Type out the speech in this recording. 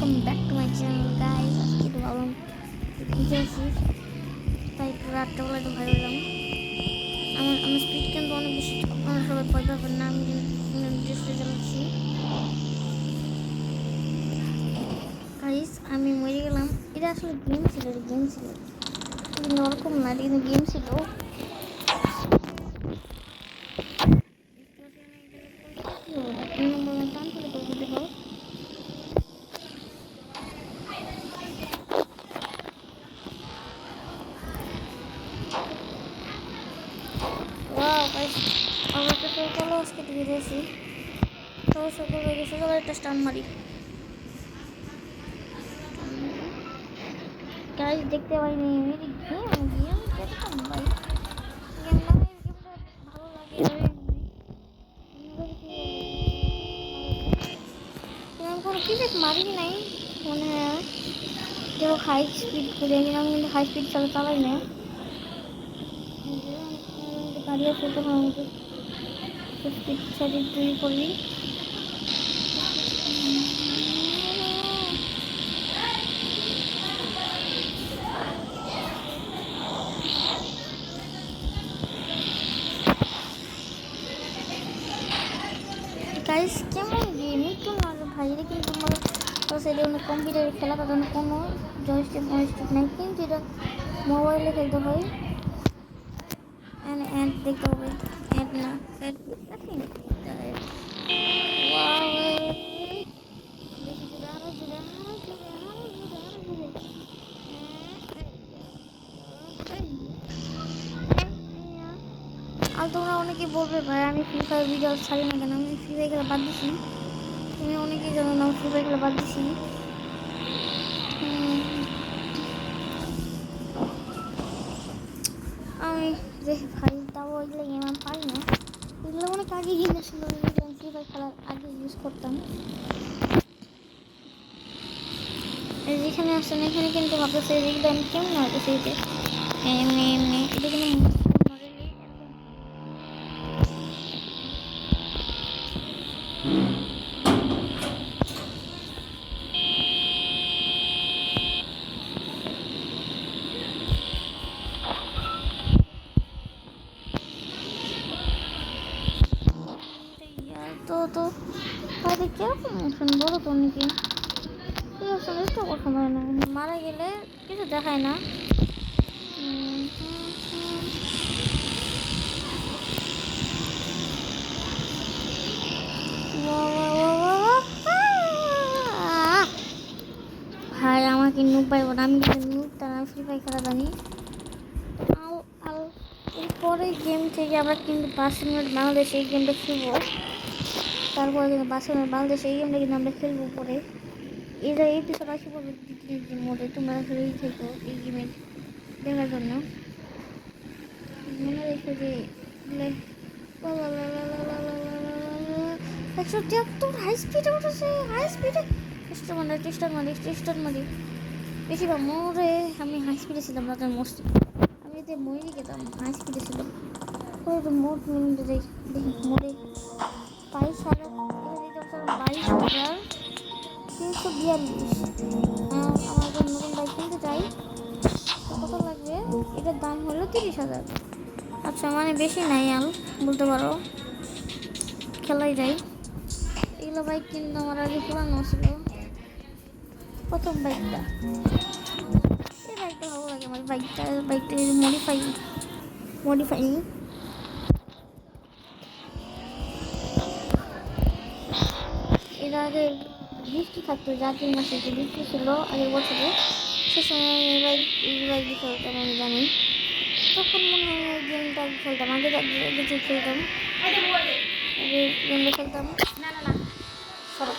Welcome back to my channel guys. আজকে তো ভাবলাম ভিজে আসি, তাই একটু রাত্রেবেলা একটু ভালো হলাম। আমার স্পিড কিন্তু অনেক বেশি, আপনারা সবাই ভয় পাবেন না। আমি ডিসপ্লে চালাচ্ছি গাইস, আমি মরে গেলাম। এটা আসলে গেম ছিল, কিন্তু ওরকম না, এটা কিন্তু গেম ছিল। টান করে দেখো আমরা তো চলো আজকে দিয়ে দিয়েছি। তো সকল হয়ে গেছে, চলো একটা স্টান মারি গাইস। দেখতে পাইনি মেরি গেম কিরকম ভাই, গেমটা ভালো লাগে। আমি কোনো ক্রিকেট মারি নাই মনে হয়, কেউ হাই স্পিড করে। আমি কিন্তু হাই স্পিড চালাই না, গাড়ি আছে তখন আমাকে স্পিড সাইড তৈরি করি। গাইস কেমন গেম একটু না ভাই, এটা কিন্তু তোমার সাইডে অনেক কম্পিউটারে খেলা, তার জন্য কোনো জয়স্টিক নেই, কিন্তু এটা মোবাইলে খেলতে হয়। অ্যাড দেখতে হবে, অ্যাড না অ্যাড আর তোমরা অনেকেই বলবে ভাই আমি ফ্রি ফায়ার ভিডিও ছাড়ি না কেন। আমি ফ্রি ফায়ার খেলা বাদ দিছি, তুমি অনেকেই জানো না ফ্রি ফায়ার খেলা বাদ দিছি। আমি যে ভাই তাও ওইগুলো গেম আমি পারি না, এগুলো অনেক আগে গেম ছিল, ফ্রি ফায়ার খেলার আগে ইউজ করতাম। যেখানে আসছেন এখানে কিন্তু ভাবতেছে যেগুলো আমি কেমন হইতেছে, এমনি এমনি এটা কিন্তু তো তাদের কিরকম অপশন বলো তো নাকি? কি অপশন একটা পছন্দ হয় না, মারা গেলে কিছু দেখায় না। ভাই আমাকে নুব পাইব না, আমি কিন্তু নুব তারা ফ্রি ফায়ার খেলা জানি। এরপরে গেম থেকে আমরা কিন্তু 5 মিনিট বাংলাদেশে এই গেমটা খেলবো, তারপরে কিন্তু 5 মিনিট বাংলাদেশে এই গেমটা কিন্তু আমরা খেলবো পরে। এটা এপিসোড আসে পড়বে দ্বিতীয় মোডে, তোমরা রেডি থেকো এই গেমের দেখার জন্য। মনে রেখো যে 173 হাই স্পিডে উঠেছে, হাই স্পিডে টেস্টার মারি বেশি বা মোড়ে। আমি হাই স্পিডে ছিলাম, রাতের মস্তি আমি এতে মরে গেতাম, হাই স্পিডে ছিলাম। মোট মিনিটে দেখি মোড়ে 22,342। আমার যে নতুন বাইক কিনতে চাই, কত লাগবে? এটার দাম হলো 30,000। আচ্ছা মানে বেশি নাই আল বলতে পারো, খেলাই যায়। এগুলো বাইক কিন্তু আমার আগে পুরানো ছিল, প্রথম বাইকটা। এই বাইকটা ভালো লাগে আমার, বাইকটা মডিফাই এর আগে বৃষ্টি থাকতো, যা 3 মাসে যে বৃষ্টি ছিল আগের বছরে, সে সময় এই বাইক খেলতাম আমি জানি। তখন মনে হয় ওই গেমটা খেলতাম, আগে যে খেলতাম গেমটা খেলতাম। সরো